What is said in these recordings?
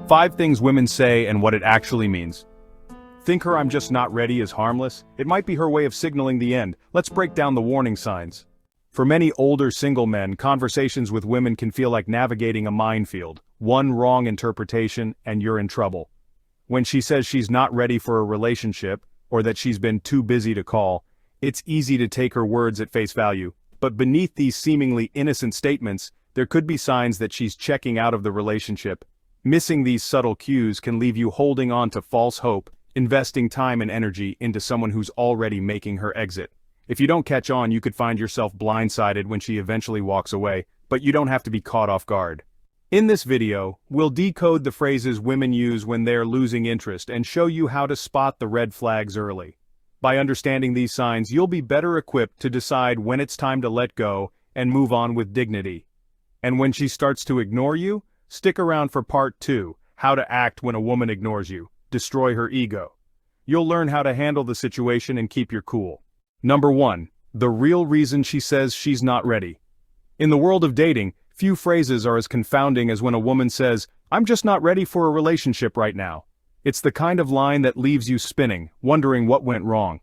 5 things women say and what it actually means. Think her "I'm just not ready" is harmless? It might be her way of signaling the end. Let's break down the warning signs. For many older single men, conversations with women can feel like navigating a minefield. One wrong interpretation, and you're in trouble. When she says she's not ready for a relationship, or that she's been too busy to call, it's easy to take her words at face value. But beneath these seemingly innocent statements, there could be signs that she's checking out of the relationship. Missing these subtle cues can leave you holding on to false hope, investing time and energy into someone who's already making her exit. If you don't catch on, you could find yourself blindsided when she eventually walks away, but you don't have to be caught off guard. In this video, we'll decode the phrases women use when they're losing interest and show you how to spot the red flags early. By understanding these signs, you'll be better equipped to decide when it's time to let go and move on with dignity. And when she starts to ignore you, stick around for part 2, how to act when a woman ignores you. Destroy her ego. You'll learn how to handle the situation and keep your cool. Number 1. The real reason she says she's not ready. In the world of dating, few phrases are as confounding as when a woman says, "I'm just not ready for a relationship right now." It's the kind of line that leaves you spinning, wondering what went wrong.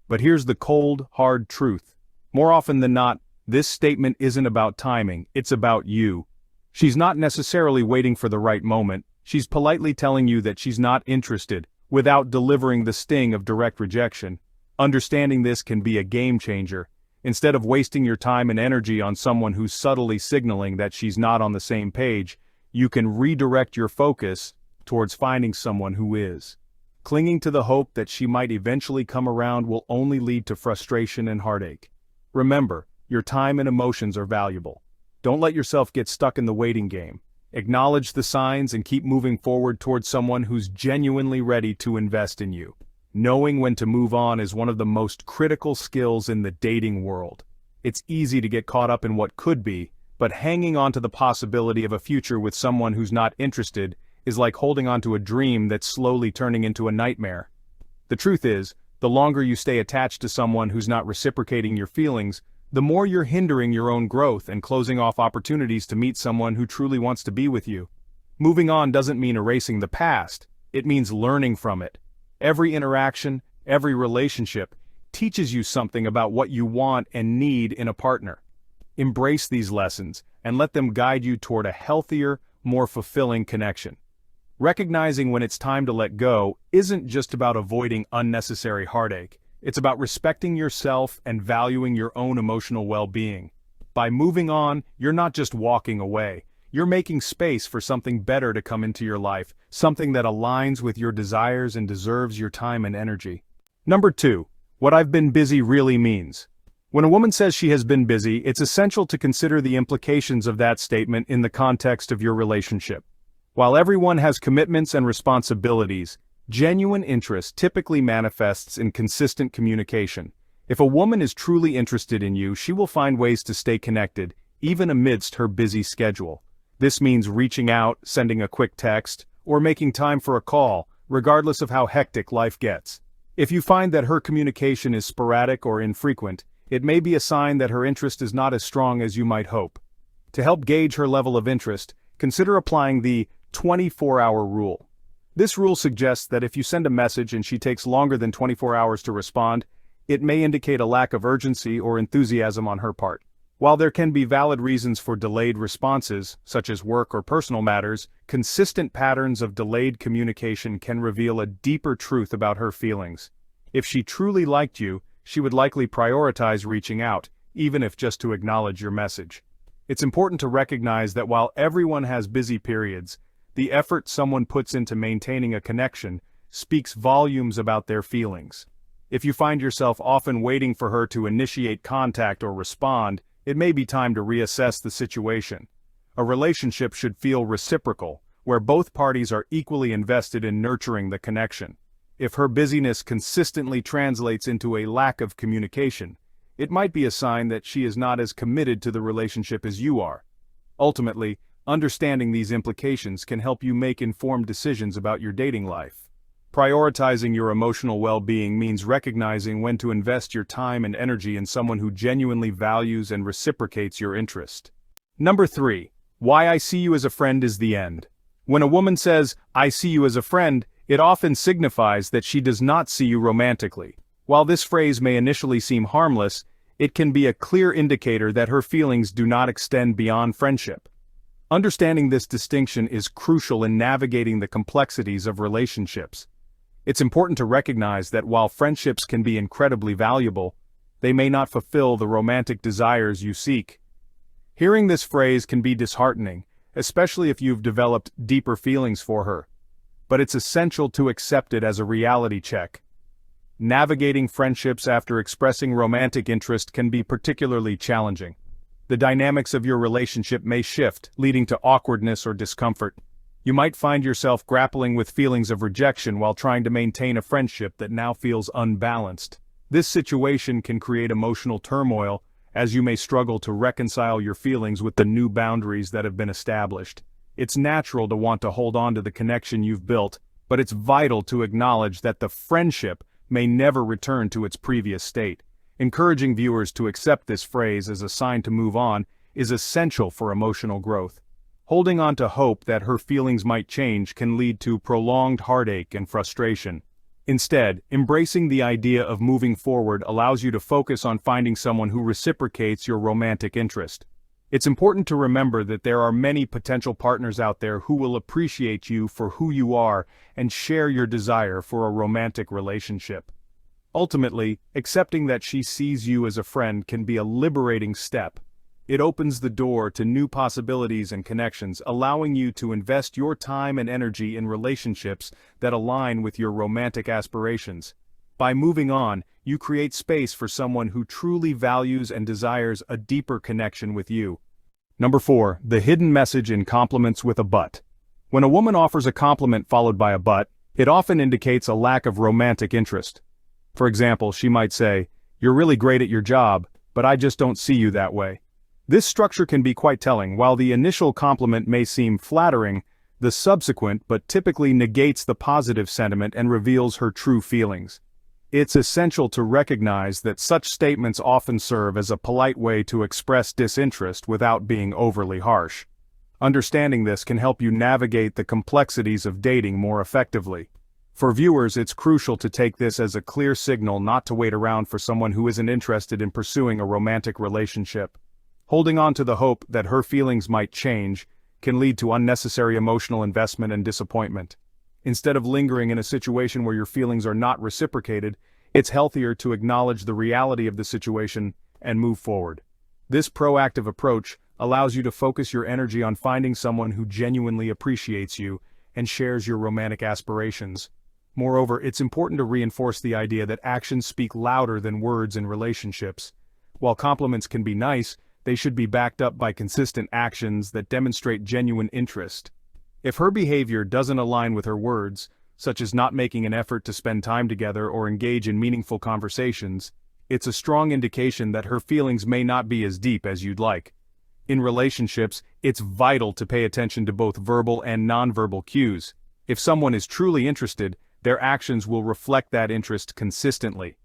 But here's the cold, hard truth. More often than not, this statement isn't about timing, it's about you. She's not necessarily waiting for the right moment. She's politely telling you that she's not interested, without delivering the sting of direct rejection. Understanding this can be a game changer. Instead of wasting your time and energy on someone who's subtly signaling that she's not on the same page, you can redirect your focus towards finding someone who is. Clinging to the hope that she might eventually come around will only lead to frustration and heartache. Remember, your time and emotions are valuable. Don't let yourself get stuck in the waiting game. Acknowledge the signs and keep moving forward towards someone who's genuinely ready to invest in you. Knowing when to move on is one of the most critical skills in the dating world. It's easy to get caught up in what could be, but hanging on to the possibility of a future with someone who's not interested is like holding on to a dream that's slowly turning into a nightmare. The truth is, the longer you stay attached to someone who's not reciprocating your feelings, the more you're hindering your own growth and closing off opportunities to meet someone who truly wants to be with you. Moving on doesn't mean erasing the past, it means learning from it. Every interaction, every relationship, teaches you something about what you want and need in a partner. Embrace these lessons and let them guide you toward a healthier, more fulfilling connection. Recognizing when it's time to let go isn't just about avoiding unnecessary heartache. It's about respecting yourself and valuing your own emotional well-being. By moving on, you're not just walking away. You're making space for something better to come into your life, something that aligns with your desires and deserves your time and energy. Number 2. What "I've been busy" really means. When a woman says she has been busy, it's essential to consider the implications of that statement in the context of your relationship. While everyone has commitments and responsibilities, genuine interest typically manifests in consistent communication. If a woman is truly interested in you, she will find ways to stay connected, even amidst her busy schedule. This means reaching out, sending a quick text, or making time for a call, regardless of how hectic life gets. If you find that her communication is sporadic or infrequent, it may be a sign that her interest is not as strong as you might hope. To help gauge her level of interest, consider applying the 24-hour rule. This rule suggests that if you send a message and she takes longer than 24 hours to respond, it may indicate a lack of urgency or enthusiasm on her part. While there can be valid reasons for delayed responses, such as work or personal matters, consistent patterns of delayed communication can reveal a deeper truth about her feelings. If she truly liked you, she would likely prioritize reaching out, even if just to acknowledge your message. It's important to recognize that while everyone has busy periods, the effort someone puts into maintaining a connection speaks volumes about their feelings. If you find yourself often waiting for her to initiate contact or respond, it may be time to reassess the situation. A relationship should feel reciprocal, where both parties are equally invested in nurturing the connection. If her busyness consistently translates into a lack of communication, it might be a sign that she is not as committed to the relationship as you are. Ultimately, understanding these implications can help you make informed decisions about your dating life. Prioritizing your emotional well-being means recognizing when to invest your time and energy in someone who genuinely values and reciprocates your interest. Number 3. Why "I see you as a friend" is the end. When a woman says, "I see you as a friend," it often signifies that she does not see you romantically. While this phrase may initially seem harmless, it can be a clear indicator that her feelings do not extend beyond friendship. Understanding this distinction is crucial in navigating the complexities of relationships. It's important to recognize that while friendships can be incredibly valuable, they may not fulfill the romantic desires you seek. Hearing this phrase can be disheartening, especially if you've developed deeper feelings for her. But it's essential to accept it as a reality check. Navigating friendships after expressing romantic interest can be particularly challenging. The dynamics of your relationship may shift, leading to awkwardness or discomfort. You might find yourself grappling with feelings of rejection while trying to maintain a friendship that now feels unbalanced. This situation can create emotional turmoil, as you may struggle to reconcile your feelings with the new boundaries that have been established. It's natural to want to hold on to the connection you've built, but it's vital to acknowledge that the friendship may never return to its previous state. Encouraging viewers to accept this phrase as a sign to move on is essential for emotional growth. Holding on to hope that her feelings might change can lead to prolonged heartache and frustration. Instead, embracing the idea of moving forward allows you to focus on finding someone who reciprocates your romantic interest. It's important to remember that there are many potential partners out there who will appreciate you for who you are and share your desire for a romantic relationship. Ultimately, accepting that she sees you as a friend can be a liberating step. It opens the door to new possibilities and connections, allowing you to invest your time and energy in relationships that align with your romantic aspirations. By moving on, you create space for someone who truly values and desires a deeper connection with you. Number 4, the hidden message in compliments with a but. When a woman offers a compliment followed by a but, it often indicates a lack of romantic interest. For example, she might say, "You're really great at your job, but I just don't see you that way." This structure can be quite telling. While the initial compliment may seem flattering, the subsequent but typically negates the positive sentiment and reveals her true feelings. It's essential to recognize that such statements often serve as a polite way to express disinterest without being overly harsh. Understanding this can help you navigate the complexities of dating more effectively. For viewers, it's crucial to take this as a clear signal not to wait around for someone who isn't interested in pursuing a romantic relationship. Holding on to the hope that her feelings might change can lead to unnecessary emotional investment and disappointment. Instead of lingering in a situation where your feelings are not reciprocated, it's healthier to acknowledge the reality of the situation and move forward. This proactive approach allows you to focus your energy on finding someone who genuinely appreciates you and shares your romantic aspirations. Moreover, it's important to reinforce the idea that actions speak louder than words in relationships. While compliments can be nice, they should be backed up by consistent actions that demonstrate genuine interest. If her behavior doesn't align with her words, such as not making an effort to spend time together or engage in meaningful conversations, it's a strong indication that her feelings may not be as deep as you'd like. In relationships, it's vital to pay attention to both verbal and nonverbal cues. If someone is truly interested, their actions will reflect that interest consistently.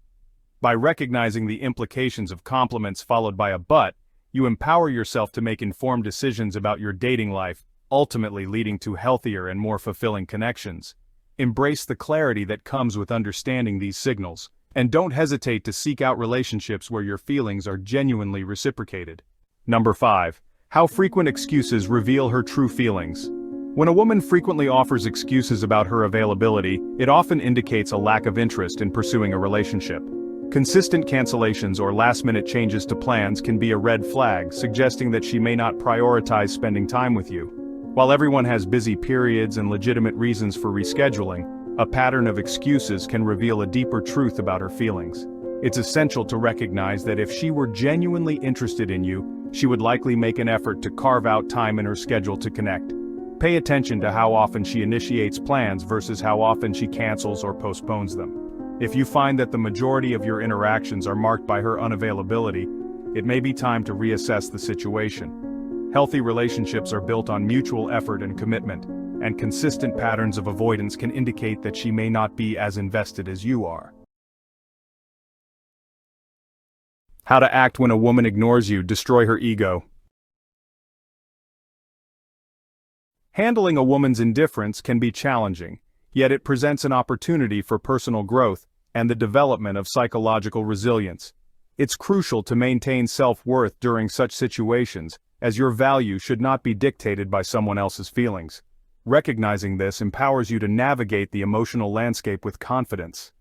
By recognizing the implications of compliments followed by a but, you empower yourself to make informed decisions about your dating life, ultimately leading to healthier and more fulfilling connections. Embrace the clarity that comes with understanding these signals, and don't hesitate to seek out relationships where your feelings are genuinely reciprocated. Number 5. How frequent excuses reveal her true feelings. When a woman frequently offers excuses about her availability, it often indicates a lack of interest in pursuing a relationship. Consistent cancellations or last-minute changes to plans can be a red flag, suggesting that she may not prioritize spending time with you. While everyone has busy periods and legitimate reasons for rescheduling, a pattern of excuses can reveal a deeper truth about her feelings. It's essential to recognize that if she were genuinely interested in you, she would likely make an effort to carve out time in her schedule to connect. Pay attention to how often she initiates plans versus how often she cancels or postpones them. If you find that the majority of your interactions are marked by her unavailability, it may be time to reassess the situation. Healthy relationships are built on mutual effort and commitment, and consistent patterns of avoidance can indicate that she may not be as invested as you are. How to act when a woman ignores you, destroy her ego. Handling a woman's indifference can be challenging, yet it presents an opportunity for personal growth and the development of psychological resilience. It's crucial to maintain self-worth during such situations, as your value should not be dictated by someone else's feelings. Recognizing this empowers you to navigate the emotional landscape with confidence.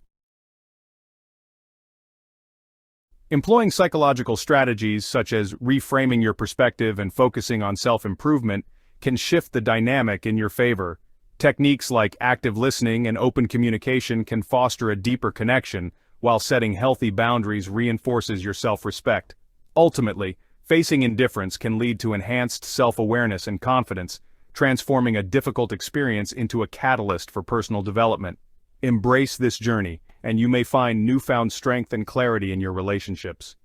Employing psychological strategies such as reframing your perspective and focusing on self-improvement can shift the dynamic in your favor. Techniques like active listening and open communication can foster a deeper connection, while setting healthy boundaries reinforces your self-respect. Ultimately, facing indifference can lead to enhanced self-awareness and confidence, transforming a difficult experience into a catalyst for personal development. Embrace this journey, and you may find newfound strength and clarity in your relationships.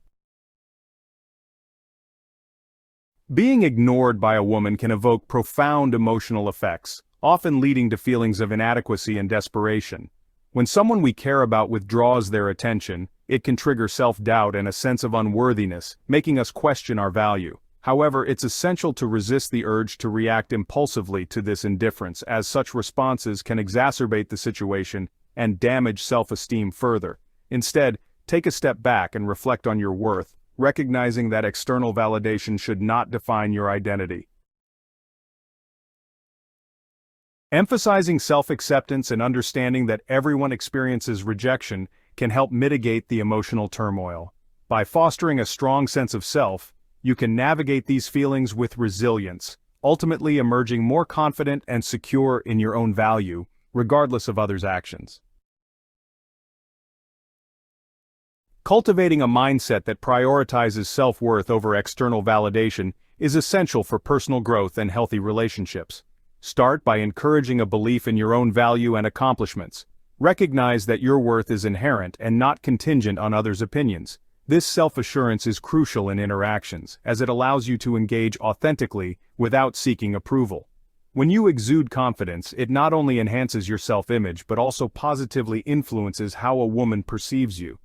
Being ignored by a woman can evoke profound emotional effects, often leading to feelings of inadequacy and desperation. When someone we care about withdraws their attention, it can trigger self-doubt and a sense of unworthiness, making us question our value. However, it's essential to resist the urge to react impulsively to this indifference, as such responses can exacerbate the situation and damage self-esteem further. Instead, take a step back and reflect on your worth, recognizing that external validation should not define your identity. Emphasizing self-acceptance and understanding that everyone experiences rejection can help mitigate the emotional turmoil. By fostering a strong sense of self, you can navigate these feelings with resilience, ultimately emerging more confident and secure in your own value, regardless of others' actions. Cultivating a mindset that prioritizes self-worth over external validation is essential for personal growth and healthy relationships. Start by encouraging a belief in your own value and accomplishments. Recognize that your worth is inherent and not contingent on others' opinions. This self-assurance is crucial in interactions, as it allows you to engage authentically without seeking approval. When you exude confidence, it not only enhances your self-image but also positively influences how a woman perceives you.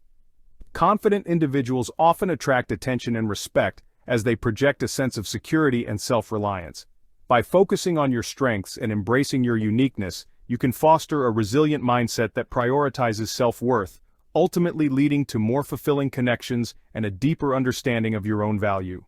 Confident individuals often attract attention and respect as they project a sense of security and self-reliance. By focusing on your strengths and embracing your uniqueness, you can foster a resilient mindset that prioritizes self-worth, ultimately leading to more fulfilling connections and a deeper understanding of your own value.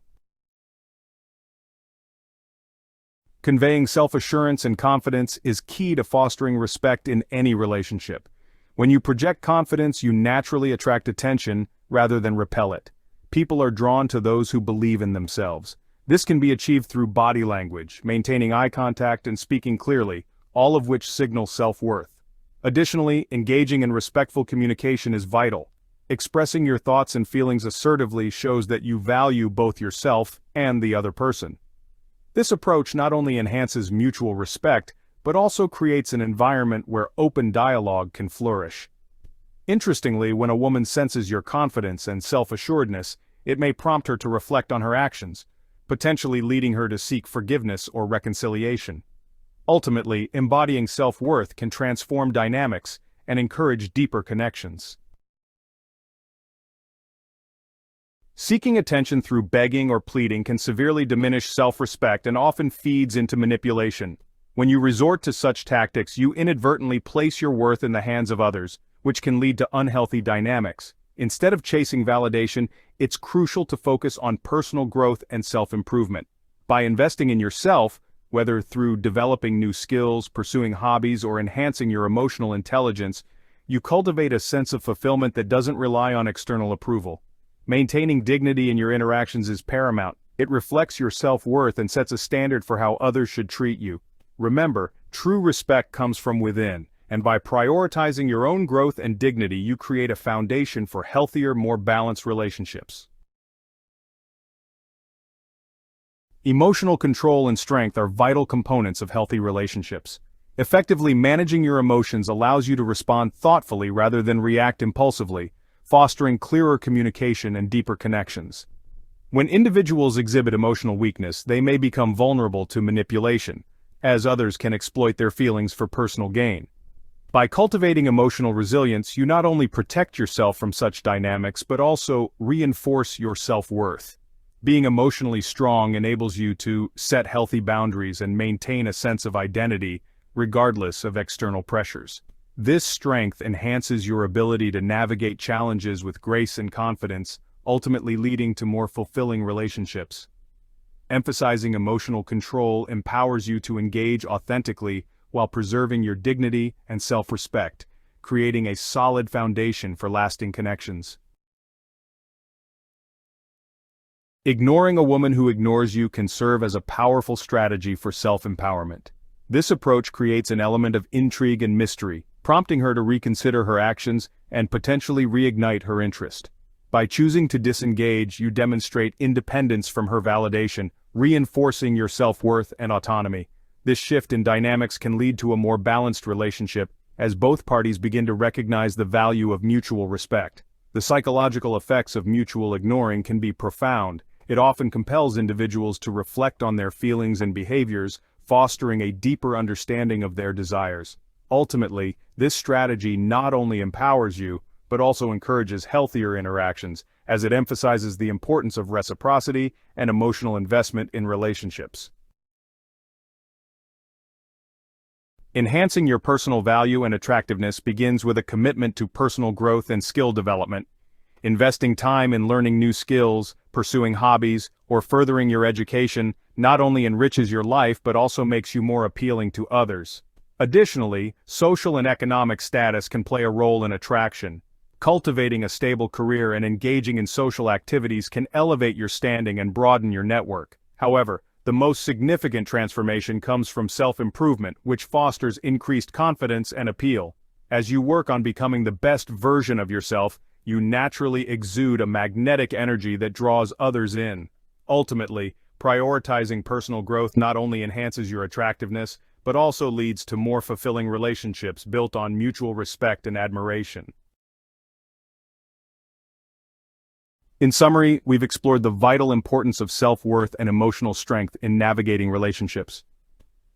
Conveying self-assurance and confidence is key to fostering respect in any relationship. When you project confidence, you naturally attract attention rather than repel it. People are drawn to those who believe in themselves. This can be achieved through body language, maintaining eye contact and speaking clearly, all of which signal self-worth. Additionally, engaging in respectful communication is vital. Expressing your thoughts and feelings assertively shows that you value both yourself and the other person. This approach not only enhances mutual respect, but also creates an environment where open dialogue can flourish. Interestingly, when a woman senses your confidence and self-assuredness, it may prompt her to reflect on her actions, potentially leading her to seek forgiveness or reconciliation. Ultimately, embodying self-worth can transform dynamics and encourage deeper connections. Seeking attention through begging or pleading can severely diminish self-respect and often feeds into manipulation. When you resort to such tactics, you inadvertently place your worth in the hands of others, which can lead to unhealthy dynamics. Instead of chasing validation, it's crucial to focus on personal growth and self-improvement. By investing in yourself, whether through developing new skills, pursuing hobbies, or enhancing your emotional intelligence, you cultivate a sense of fulfillment that doesn't rely on external approval. Maintaining dignity in your interactions is paramount. It reflects your self-worth and sets a standard for how others should treat you. Remember, true respect comes from within, and by prioritizing your own growth and dignity, you create a foundation for healthier, more balanced relationships. Emotional control and strength are vital components of healthy relationships. Effectively managing your emotions allows you to respond thoughtfully rather than react impulsively, fostering clearer communication and deeper connections. When individuals exhibit emotional weakness, they may become vulnerable to manipulation, as others can exploit their feelings for personal gain. By cultivating emotional resilience, you not only protect yourself from such dynamics but also reinforce your self-worth. Being emotionally strong enables you to set healthy boundaries and maintain a sense of identity, regardless of external pressures. This strength enhances your ability to navigate challenges with grace and confidence, ultimately leading to more fulfilling relationships. Emphasizing emotional control empowers you to engage authentically while preserving your dignity and self-respect, creating a solid foundation for lasting connections. Ignoring a woman who ignores you can serve as a powerful strategy for self-empowerment. This approach creates an element of intrigue and mystery, prompting her to reconsider her actions and potentially reignite her interest. By choosing to disengage, you demonstrate independence from her validation, reinforcing your self-worth and autonomy. This shift in dynamics can lead to a more balanced relationship, as both parties begin to recognize the value of mutual respect. The psychological effects of mutual ignoring can be profound. It often compels individuals to reflect on their feelings and behaviors, fostering a deeper understanding of their desires. Ultimately, this strategy not only empowers you, but also encourages healthier interactions, as it emphasizes the importance of reciprocity and emotional investment in relationships. Enhancing your personal value and attractiveness begins with a commitment to personal growth and skill development. Investing time in learning new skills, pursuing hobbies, or furthering your education not only enriches your life but also makes you more appealing to others. Additionally, social and economic status can play a role in attraction. Cultivating a stable career and engaging in social activities can elevate your standing and broaden your network. However, the most significant transformation comes from self-improvement, which fosters increased confidence and appeal. As you work on becoming the best version of yourself, you naturally exude a magnetic energy that draws others in. Ultimately, prioritizing personal growth not only enhances your attractiveness, but also leads to more fulfilling relationships built on mutual respect and admiration. In summary, we've explored the vital importance of self-worth and emotional strength in navigating relationships.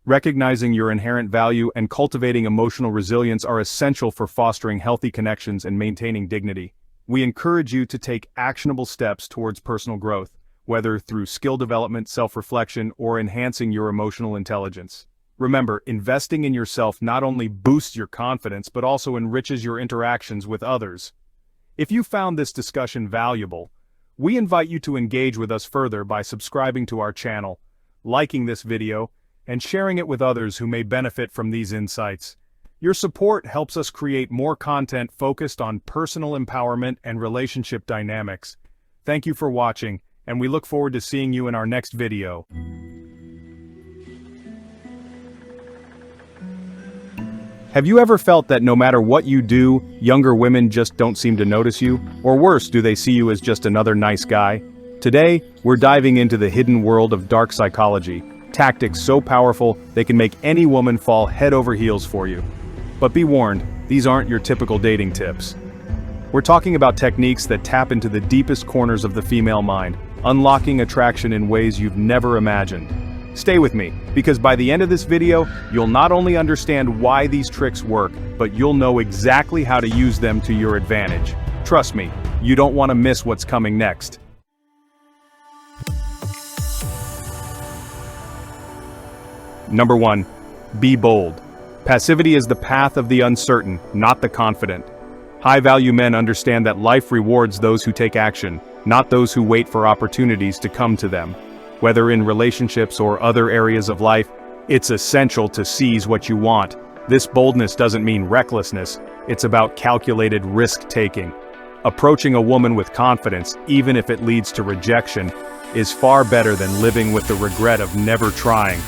Recognizing your inherent value and cultivating emotional resilience are essential for fostering healthy connections and maintaining dignity. We encourage you to take actionable steps towards personal growth, whether through skill development, self-reflection, or enhancing your emotional intelligence. Remember, investing in yourself not only boosts your confidence but also enriches your interactions with others. If you found this discussion valuable, we invite you to engage with us further by subscribing to our channel, liking this video, and sharing it with others who may benefit from these insights. Your support helps us create more content focused on personal empowerment and relationship dynamics. Thank you for watching, and we look forward to seeing you in our next video. Have you ever felt that no matter what you do, younger women just don't seem to notice you? Or worse, do they see you as just another nice guy? Today, we're diving into the hidden world of dark psychology. Tactics so powerful, they can make any woman fall head over heels for you. But be warned, these aren't your typical dating tips. We're talking about techniques that tap into the deepest corners of the female mind, unlocking attraction in ways you've never imagined. Stay with me, because by the end of this video, you'll not only understand why these tricks work, but you'll know exactly how to use them to your advantage. Trust me, you don't want to miss what's coming next. Number 1. Be bold. Passivity is the path of the uncertain, not the confident. High-value men understand that life rewards those who take action, not those who wait for opportunities to come to them. Whether in relationships or other areas of life, it's essential to seize what you want. This boldness doesn't mean recklessness, it's about calculated risk-taking. Approaching a woman with confidence, even if it leads to rejection, is far better than living with the regret of never trying.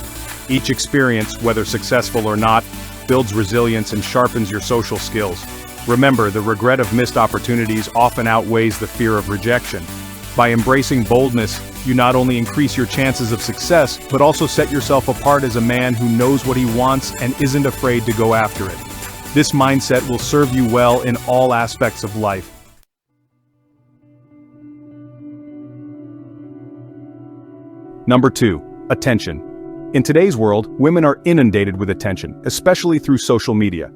Each experience, whether successful or not, builds resilience and sharpens your social skills. Remember, the regret of missed opportunities often outweighs the fear of rejection. By embracing boldness, you not only increase your chances of success, but also set yourself apart as a man who knows what he wants and isn't afraid to go after it. This mindset will serve you well in all aspects of life. Number 2. Attention. In today's world, women are inundated with attention, especially through social media.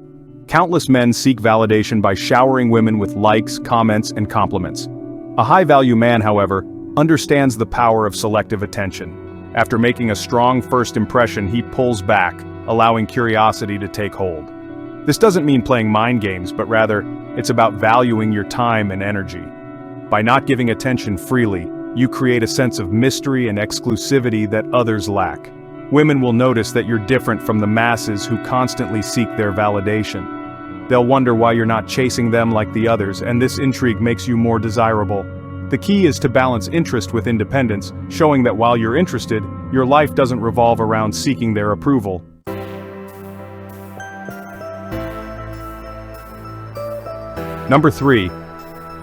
Countless men seek validation by showering women with likes, comments, and compliments. A high-value man, however, understands the power of selective attention. After making a strong first impression, he pulls back, allowing curiosity to take hold. This doesn't mean playing mind games, but rather, it's about valuing your time and energy. By not giving attention freely, you create a sense of mystery and exclusivity that others lack. Women will notice that you're different from the masses who constantly seek their validation. They'll wonder why you're not chasing them like the others, and this intrigue makes you more desirable. The key is to balance interest with independence, showing that while you're interested, your life doesn't revolve around seeking their approval. Number 3.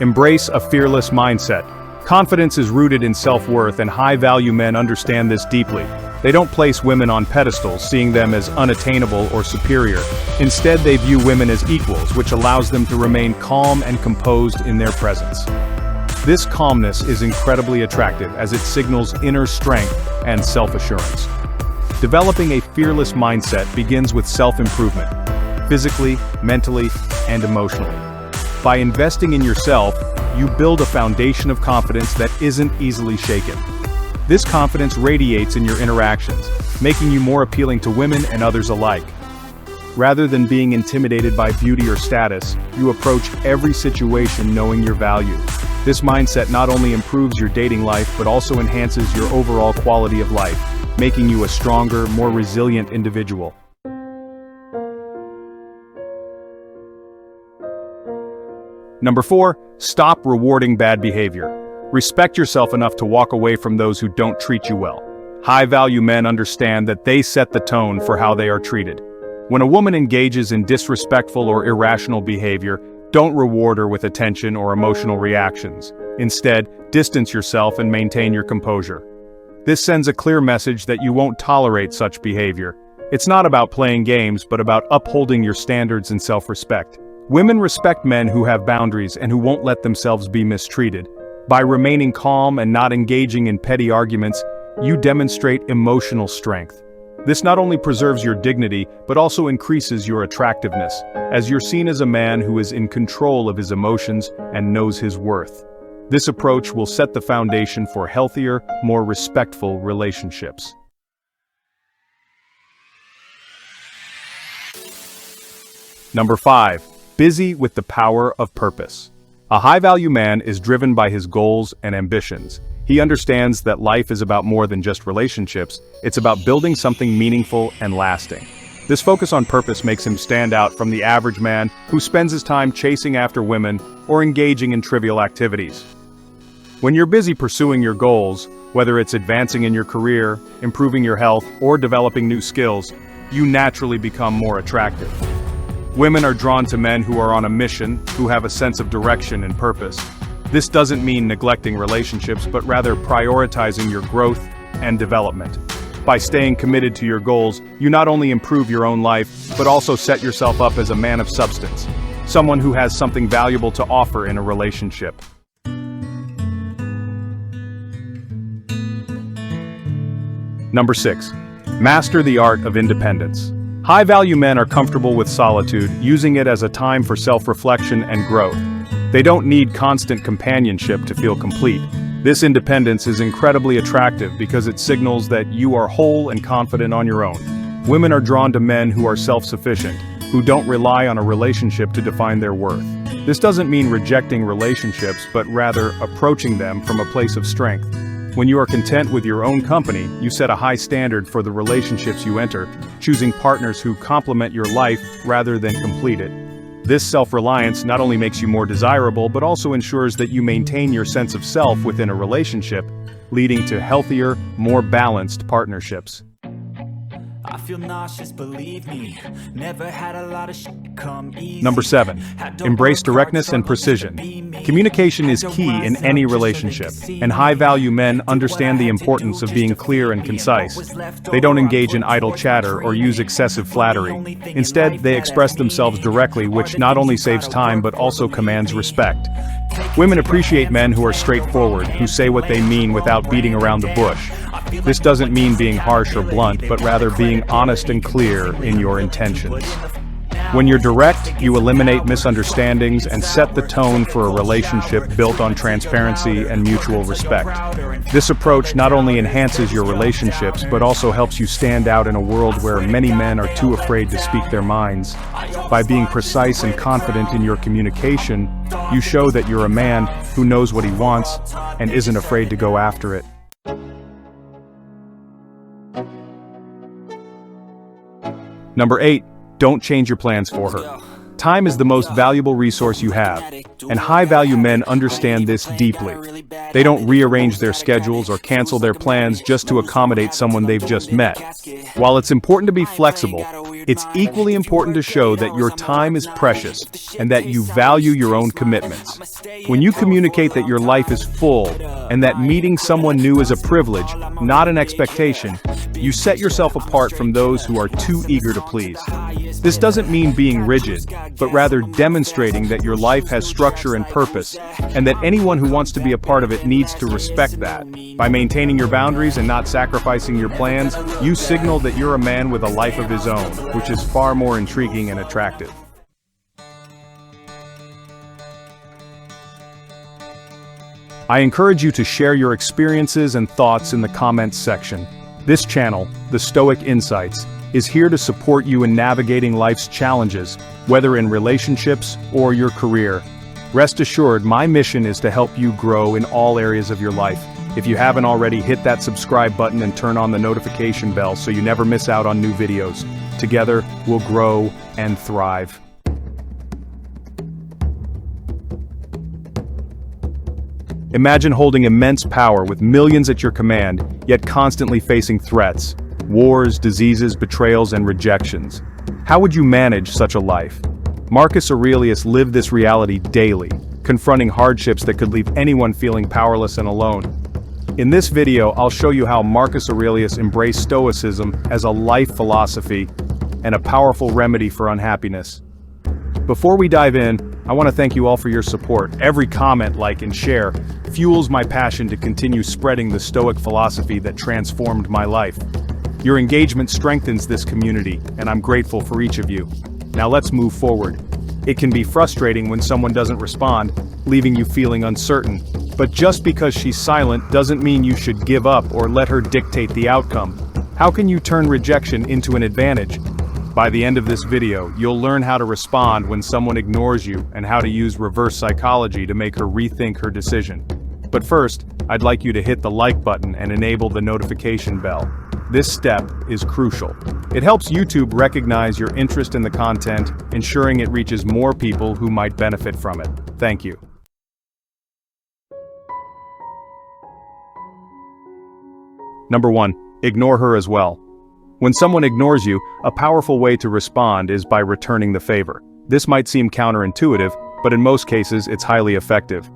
Embrace a fearless mindset. Confidence is rooted in self-worth, and high-value men understand this deeply. They don't place women on pedestals, seeing them as unattainable or superior. Instead, they view women as equals, which allows them to remain calm and composed in their presence. This calmness is incredibly attractive as it signals inner strength and self-assurance. Developing a fearless mindset begins with self-improvement, physically, mentally, and emotionally. By investing in yourself, you build a foundation of confidence that isn't easily shaken. This confidence radiates in your interactions, making you more appealing to women and others alike. Rather than being intimidated by beauty or status, you approach every situation knowing your value. This mindset not only improves your dating life but also enhances your overall quality of life, making you a stronger, more resilient individual. Number 4, stop rewarding bad behavior. Respect yourself enough to walk away from those who don't treat you well. High-value men understand that they set the tone for how they are treated. When a woman engages in disrespectful or irrational behavior, don't reward her with attention or emotional reactions. Instead, distance yourself and maintain your composure. This sends a clear message that you won't tolerate such behavior. It's not about playing games, but about upholding your standards and self-respect. Women respect men who have boundaries and who won't let themselves be mistreated. By remaining calm and not engaging in petty arguments, you demonstrate emotional strength. This not only preserves your dignity, but also increases your attractiveness, as you're seen as a man who is in control of his emotions and knows his worth. This approach will set the foundation for healthier, more respectful relationships. Number 5. Busy with the power of purpose. A high-value man is driven by his goals and ambitions. He understands that life is about more than just relationships, it's about building something meaningful and lasting. This focus on purpose makes him stand out from the average man who spends his time chasing after women or engaging in trivial activities. When you're busy pursuing your goals, whether it's advancing in your career, improving your health, or developing new skills, you naturally become more attractive. Women are drawn to men who are on a mission, who have a sense of direction and purpose. This doesn't mean neglecting relationships, but rather prioritizing your growth and development. By staying committed to your goals, you not only improve your own life, but also set yourself up as a man of substance, someone who has something valuable to offer in a relationship. Number 6. Master the art of independence. High-value men are comfortable with solitude, using it as a time for self-reflection and growth. They don't need constant companionship to feel complete. This independence is incredibly attractive because it signals that you are whole and confident on your own. Women are drawn to men who are self-sufficient, who don't rely on a relationship to define their worth. This doesn't mean rejecting relationships, but rather approaching them from a place of strength. When you are content with your own company, you set a high standard for the relationships you enter, choosing partners who complement your life rather than complete it. This self-reliance not only makes you more desirable, but also ensures that you maintain your sense of self within a relationship, leading to healthier, more balanced partnerships. I feel nauseous, believe me. Never had a lot of shit come easy. Number 7. Embrace directness and precision. Communication is key in any relationship, and high-value men understand the importance of being clear and concise. They don't engage in idle chatter or use excessive flattery. Instead, they express themselves directly, which not only saves time but also commands respect. Women appreciate men who are straightforward, who say what they mean without beating around the bush. This doesn't mean being harsh or blunt, but rather being honest and clear in your intentions. When you're direct, you eliminate misunderstandings and set the tone for a relationship built on transparency and mutual respect. This approach not only enhances your relationships but also helps you stand out in a world where many men are too afraid to speak their minds. By being precise and confident in your communication, you show that you're a man who knows what he wants and isn't afraid to go after it. Number 8. Don't change your plans for her. Time is the most valuable resource you have, and high-value men understand this deeply. They don't rearrange their schedules or cancel their plans just to accommodate someone they've just met. While it's important to be flexible, it's equally important to show that your time is precious and that you value your own commitments. When you communicate that your life is full and that meeting someone new is a privilege, not an expectation, you set yourself apart from those who are too eager to please. This doesn't mean being rigid, but rather demonstrating that your life has structure and purpose, and that anyone who wants to be a part of it needs to respect that. By maintaining your boundaries and not sacrificing your plans, you signal that you're a man with a life of his own, which is far more intriguing and attractive. I encourage you to share your experiences and thoughts in the comments section. This channel, The Stoic Insights, is here to support you in navigating life's challenges, whether in relationships or your career. Rest assured, my mission is to help you grow in all areas of your life. If you haven't already, hit that subscribe button and turn on the notification bell so you never miss out on new videos. Together, we'll grow and thrive. Imagine holding immense power with millions at your command, yet constantly facing threats, wars, diseases, betrayals, and rejections. How would you manage such a life? Marcus Aurelius lived this reality daily, confronting hardships that could leave anyone feeling powerless and alone. In this video, I'll show you how Marcus Aurelius embraced Stoicism as a life philosophy and a powerful remedy for unhappiness. Before we dive in, I want to thank you all for your support. Every comment, like, and share fuels my passion to continue spreading the Stoic philosophy that transformed my life. Your engagement strengthens this community, and I'm grateful for each of you. Now let's move forward. It can be frustrating when someone doesn't respond, leaving you feeling uncertain. But just because she's silent doesn't mean you should give up or let her dictate the outcome. How can you turn rejection into an advantage? By the end of this video, you'll learn how to respond when someone ignores you and how to use reverse psychology to make her rethink her decision. But first, I'd like you to hit the like button and enable the notification bell. This step is crucial. It helps YouTube recognize your interest in the content, ensuring it reaches more people who might benefit from it. Thank you. Number 1. Ignore her as well. When someone ignores you, a powerful way to respond is by returning the favor. This might seem counterintuitive, but in most cases it's highly effective.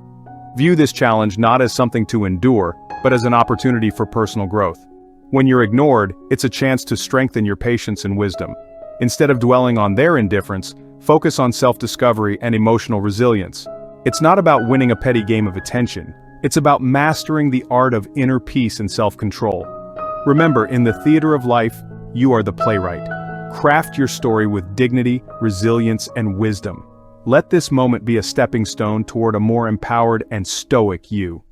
View this challenge not as something to endure, but as an opportunity for personal growth. When you're ignored, it's a chance to strengthen your patience and wisdom. Instead of dwelling on their indifference, focus on self-discovery and emotional resilience. It's not about winning a petty game of attention. It's about mastering the art of inner peace and self-control. Remember, in the theater of life, you are the playwright. Craft your story with dignity, resilience, and wisdom. Let this moment be a stepping stone toward a more empowered and stoic you.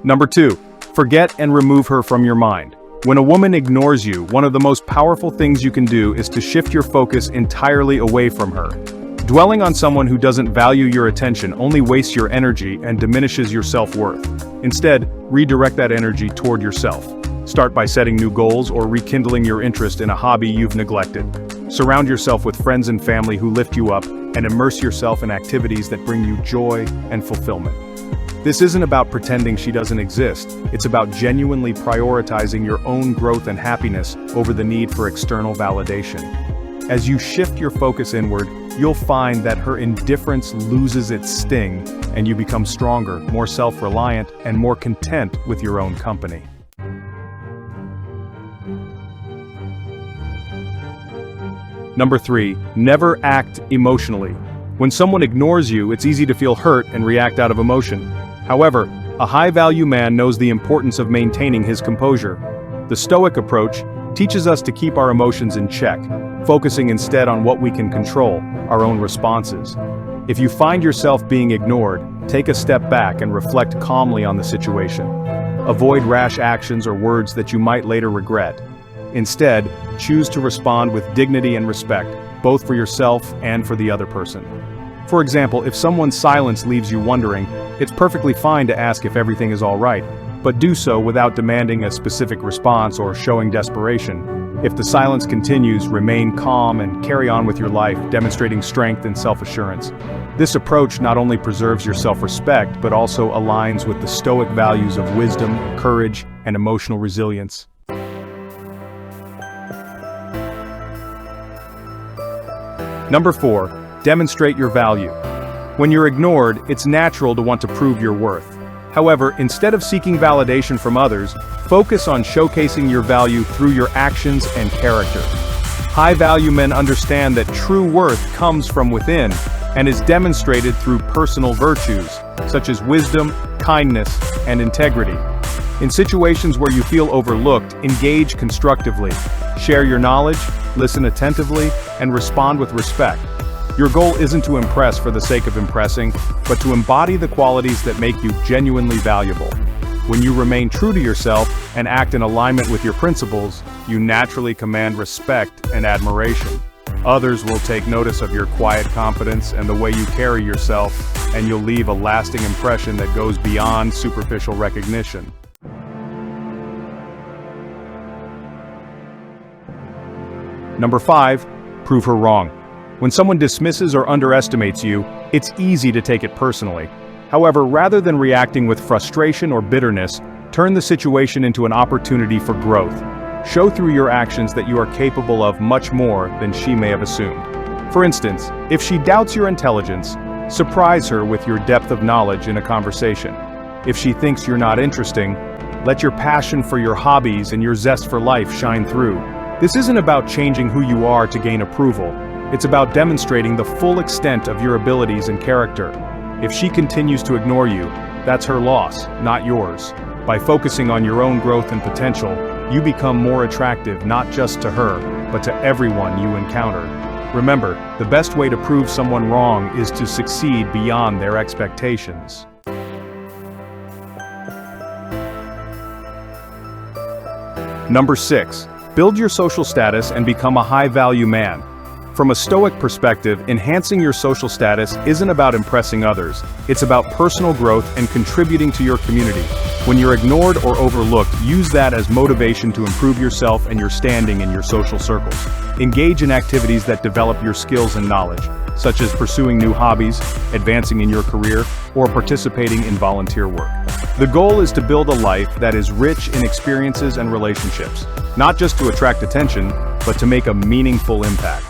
Number 2. Forget and remove her from your mind. When a woman ignores you, one of the most powerful things you can do is to shift your focus entirely away from her. Dwelling on someone who doesn't value your attention only wastes your energy and diminishes your self-worth. Instead, redirect that energy toward yourself. Start by setting new goals or rekindling your interest in a hobby you've neglected. Surround yourself with friends and family who lift you up, and immerse yourself in activities that bring you joy and fulfillment. This isn't about pretending she doesn't exist. It's about genuinely prioritizing your own growth and happiness over the need for external validation. As you shift your focus inward, you'll find that her indifference loses its sting, and you become stronger, more self-reliant, and more content with your own company. Number 3. Never act emotionally. When someone ignores you, it's easy to feel hurt and react out of emotion. However, a high-value man knows the importance of maintaining his composure. The Stoic approach teaches us to keep our emotions in check, focusing instead on what we can control, our own responses. If you find yourself being ignored, take a step back and reflect calmly on the situation. Avoid rash actions or words that you might later regret. Instead, choose to respond with dignity and respect, both for yourself and for the other person. For example, if someone's silence leaves you wondering, it's perfectly fine to ask if everything is all right, but do so without demanding a specific response or showing desperation. If the silence continues, remain calm and carry on with your life, demonstrating strength and self-assurance. This approach not only preserves your self-respect, but also aligns with the Stoic values of wisdom, courage, and emotional resilience. Number 4, demonstrate your value. When you're ignored, it's natural to want to prove your worth. However, instead of seeking validation from others, focus on showcasing your value through your actions and character. High-value men understand that true worth comes from within and is demonstrated through personal virtues, such as wisdom, kindness, and integrity. In situations where you feel overlooked, engage constructively. Share your knowledge, listen attentively, and respond with respect. Your goal isn't to impress for the sake of impressing, but to embody the qualities that make you genuinely valuable. When you remain true to yourself and act in alignment with your principles, you naturally command respect and admiration. Others will take notice of your quiet confidence and the way you carry yourself, and you'll leave a lasting impression that goes beyond superficial recognition. Number 5, prove her wrong. When someone dismisses or underestimates you, it's easy to take it personally. However, rather than reacting with frustration or bitterness, turn the situation into an opportunity for growth. Show through your actions that you are capable of much more than she may have assumed. For instance, if she doubts your intelligence, surprise her with your depth of knowledge in a conversation. If she thinks you're not interesting, let your passion for your hobbies and your zest for life shine through. This isn't about changing who you are to gain approval. It's about demonstrating the full extent of your abilities and character. If she continues to ignore you, that's her loss, not yours. By focusing on your own growth and potential, you become more attractive not just to her, but to everyone you encounter. Remember, the best way to prove someone wrong is to succeed beyond their expectations. Number 6, build your social status and become a high-value man. From a Stoic perspective, enhancing your social status isn't about impressing others, it's about personal growth and contributing to your community. When you're ignored or overlooked, use that as motivation to improve yourself and your standing in your social circles. Engage in activities that develop your skills and knowledge, such as pursuing new hobbies, advancing in your career, or participating in volunteer work. The goal is to build a life that is rich in experiences and relationships, not just to attract attention, but to make a meaningful impact.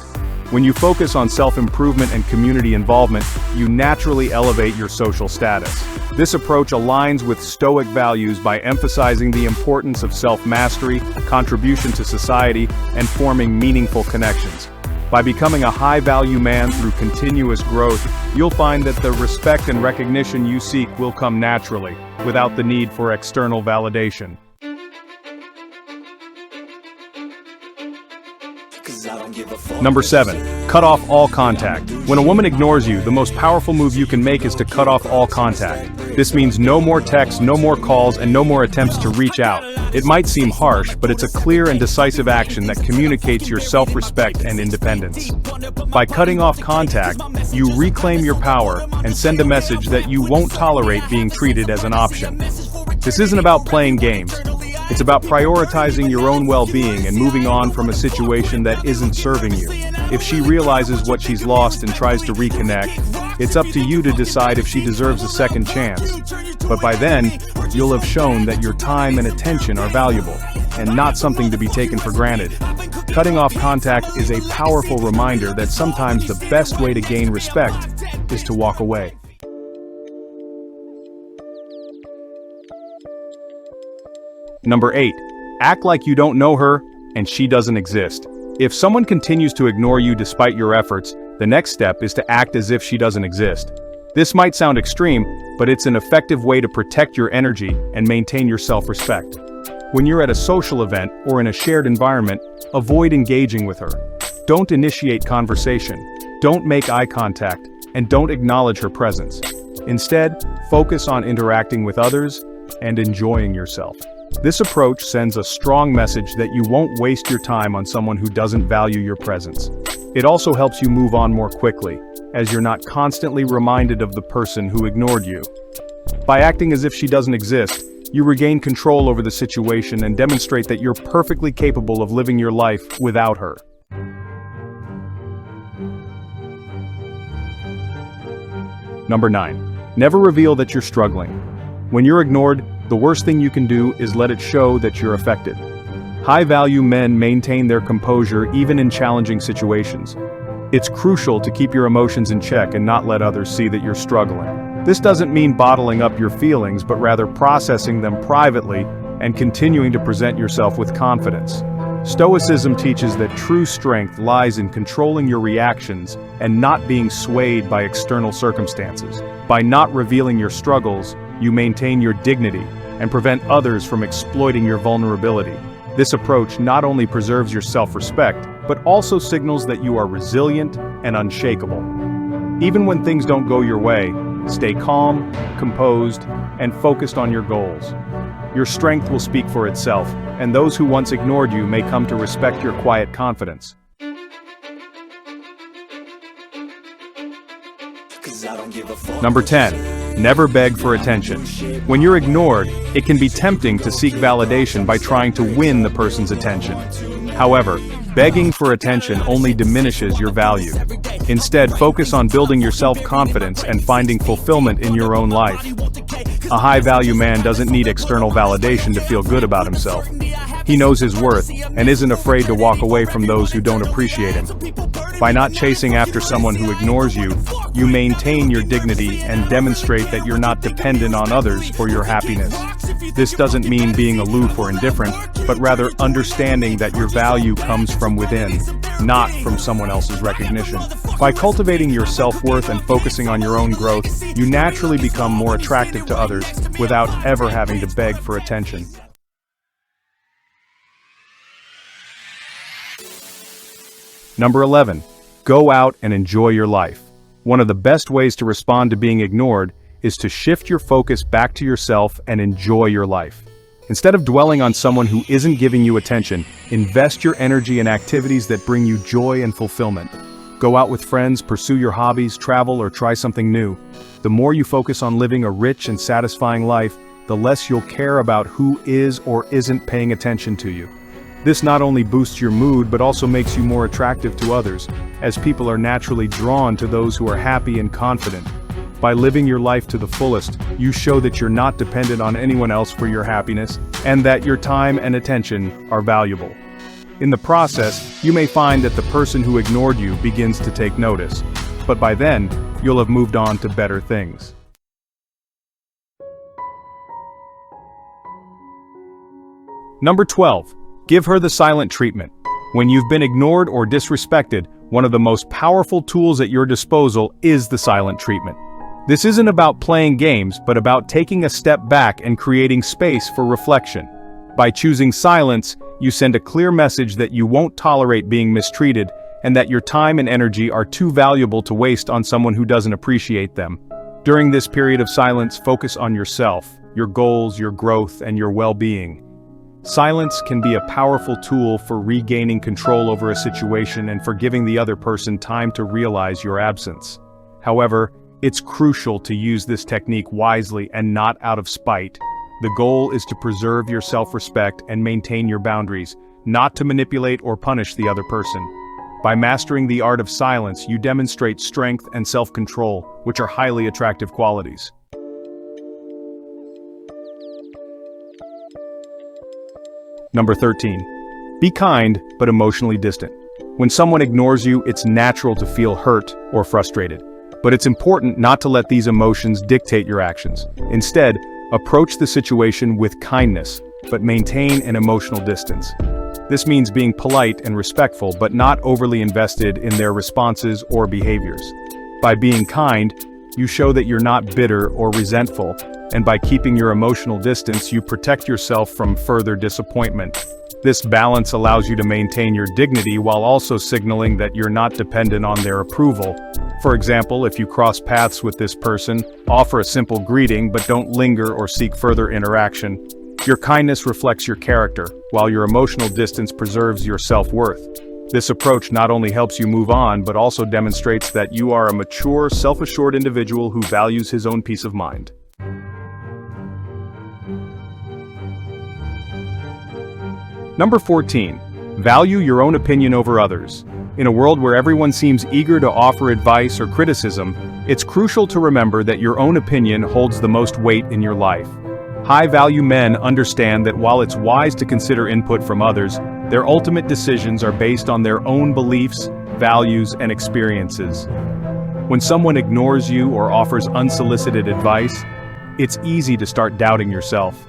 When you focus on self-improvement and community involvement, you naturally elevate your social status. This approach aligns with Stoic values by emphasizing the importance of self-mastery, contribution to society, and forming meaningful connections. By becoming a high-value man through continuous growth, you'll find that the respect and recognition you seek will come naturally, without the need for external validation. Number 7, cut off all contact. When a woman ignores you, the most powerful move you can make is to cut off all contact. This means no more texts, no more calls, and no more attempts to reach out. It might seem harsh, but it's a clear and decisive action that communicates your self-respect and independence. By cutting off contact, you reclaim your power and send a message that you won't tolerate being treated as an option. This isn't about playing games. It's about prioritizing your own well-being and moving on from a situation that isn't serving you. If she realizes what she's lost and tries to reconnect, it's up to you to decide if she deserves a second chance. But by then, you'll have shown that your time and attention are valuable, and not something to be taken for granted. Cutting off contact is a powerful reminder that sometimes the best way to gain respect is to walk away. Number 8, act like you don't know her and she doesn't exist. If someone continues to ignore you despite your efforts, the next step is to act as if she doesn't exist. This might sound extreme, but it's an effective way to protect your energy and maintain your self-respect. When you're at a social event or in a shared environment, avoid engaging with her. Don't initiate conversation, don't make eye contact, and don't acknowledge her presence. Instead, focus on interacting with others and enjoying yourself. This approach sends a strong message that you won't waste your time on someone who doesn't value your presence. It also helps you move on more quickly, as you're not constantly reminded of the person who ignored you. By acting as if she doesn't exist, you regain control over the situation and demonstrate that you're perfectly capable of living your life without her. Number 9. Never reveal that you're struggling. When you're ignored, the worst thing you can do is let it show that you're affected. High-value men maintain their composure even in challenging situations. It's crucial to keep your emotions in check and not let others see that you're struggling. This doesn't mean bottling up your feelings, but rather processing them privately and continuing to present yourself with confidence. Stoicism teaches that true strength lies in controlling your reactions and not being swayed by external circumstances. By not revealing your struggles, you maintain your dignity and prevent others from exploiting your vulnerability. This approach not only preserves your self-respect, but also signals that you are resilient and unshakable. Even when things don't go your way, stay calm, composed, and focused on your goals. Your strength will speak for itself, and those who once ignored you may come to respect your quiet confidence. Number 10. Never beg for attention. When you're ignored, it can be tempting to seek validation by trying to win the person's attention. However, begging for attention only diminishes your value. Instead, focus on building your self-confidence and finding fulfillment in your own life. A high-value man doesn't need external validation to feel good about himself. He knows his worth and isn't afraid to walk away from those who don't appreciate him. By not chasing after someone who ignores you, you maintain your dignity and demonstrate that you're not dependent on others for your happiness. This doesn't mean being aloof or indifferent, but rather understanding that your value comes from within, not from someone else's recognition. By cultivating your self-worth and focusing on your own growth, you naturally become more attractive to others without ever having to beg for attention. Number 11. Go out and enjoy your life. One of the best ways to respond to being ignored is to shift your focus back to yourself and enjoy your life. Instead of dwelling on someone who isn't giving you attention, invest your energy in activities that bring you joy and fulfillment. Go out with friends, pursue your hobbies, travel, or try something new. The more you focus on living a rich and satisfying life, the less you'll care about who is or isn't paying attention to you. This not only boosts your mood but also makes you more attractive to others, as people are naturally drawn to those who are happy and confident. By living your life to the fullest, you show that you're not dependent on anyone else for your happiness, and that your time and attention are valuable. In the process, you may find that the person who ignored you begins to take notice, but by then, you'll have moved on to better things. Number 12. Give her the silent treatment. When you've been ignored or disrespected, one of the most powerful tools at your disposal is the silent treatment. This isn't about playing games, but about taking a step back and creating space for reflection. By choosing silence, you send a clear message that you won't tolerate being mistreated, and that your time and energy are too valuable to waste on someone who doesn't appreciate them. During this period of silence, focus on yourself, your goals, your growth, and your well-being. Silence can be a powerful tool for regaining control over a situation and for giving the other person time to realize your absence. However, it's crucial to use this technique wisely and not out of spite. The goal is to preserve your self-respect and maintain your boundaries, not to manipulate or punish the other person. By mastering the art of silence, you demonstrate strength and self-control, which are highly attractive qualities. Number 13. Be kind, but emotionally distant. When someone ignores you, it's natural to feel hurt or frustrated. But it's important not to let these emotions dictate your actions. Instead, approach the situation with kindness, but maintain an emotional distance. This means being polite and respectful, but not overly invested in their responses or behaviors. By being kind, You show that you're not bitter or resentful, and by keeping your emotional distance, you protect yourself from further disappointment. This balance allows you to maintain your dignity while also signaling that you're not dependent on their approval. For example, if you cross paths with this person, offer a simple greeting but don't linger or seek further interaction. Your kindness reflects your character, while your emotional distance preserves your self-worth. This approach not only helps you move on but also demonstrates that you are a mature, self-assured individual who values his own peace of mind. Number 14. Value your own opinion over others. In a world where everyone seems eager to offer advice or criticism, it's crucial to remember that your own opinion holds the most weight in your life. High-value men understand that while it's wise to consider input from others, their ultimate decisions are based on their own beliefs, values, and experiences. When someone ignores you or offers unsolicited advice, it's easy to start doubting yourself.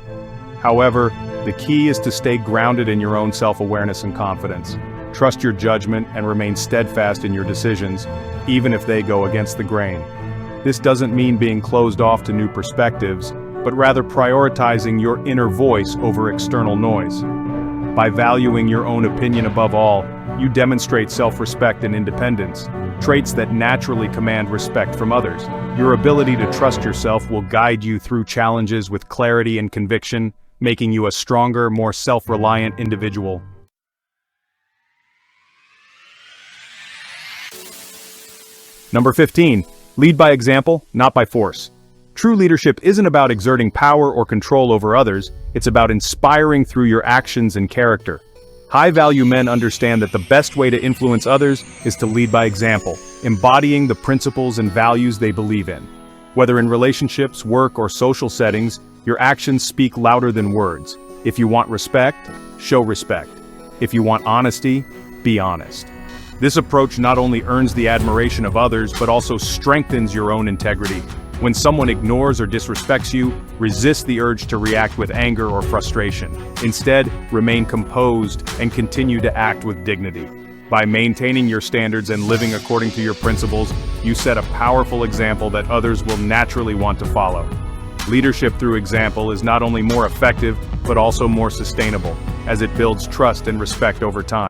However, the key is to stay grounded in your own self-awareness and confidence. Trust your judgment and remain steadfast in your decisions, even if they go against the grain. This doesn't mean being closed off to new perspectives, but rather prioritizing your inner voice over external noise. By valuing your own opinion above all, you demonstrate self-respect and independence, traits that naturally command respect from others. Your ability to trust yourself will guide you through challenges with clarity and conviction, making you a stronger, more self-reliant individual. Number 15. Lead by example, not by force. True leadership isn't about exerting power or control over others, it's about inspiring through your actions and character. High-value men understand that the best way to influence others is to lead by example, embodying the principles and values they believe in. Whether in relationships, work, or social settings, your actions speak louder than words. If you want respect, show respect. If you want honesty, be honest. This approach not only earns the admiration of others, but also strengthens your own integrity. When someone ignores or disrespects you, resist the urge to react with anger or frustration. Instead, remain composed and continue to act with dignity. By maintaining your standards and living according to your principles, you set a powerful example that others will naturally want to follow. Leadership through example is not only more effective, but also more sustainable, as it builds trust and respect over time.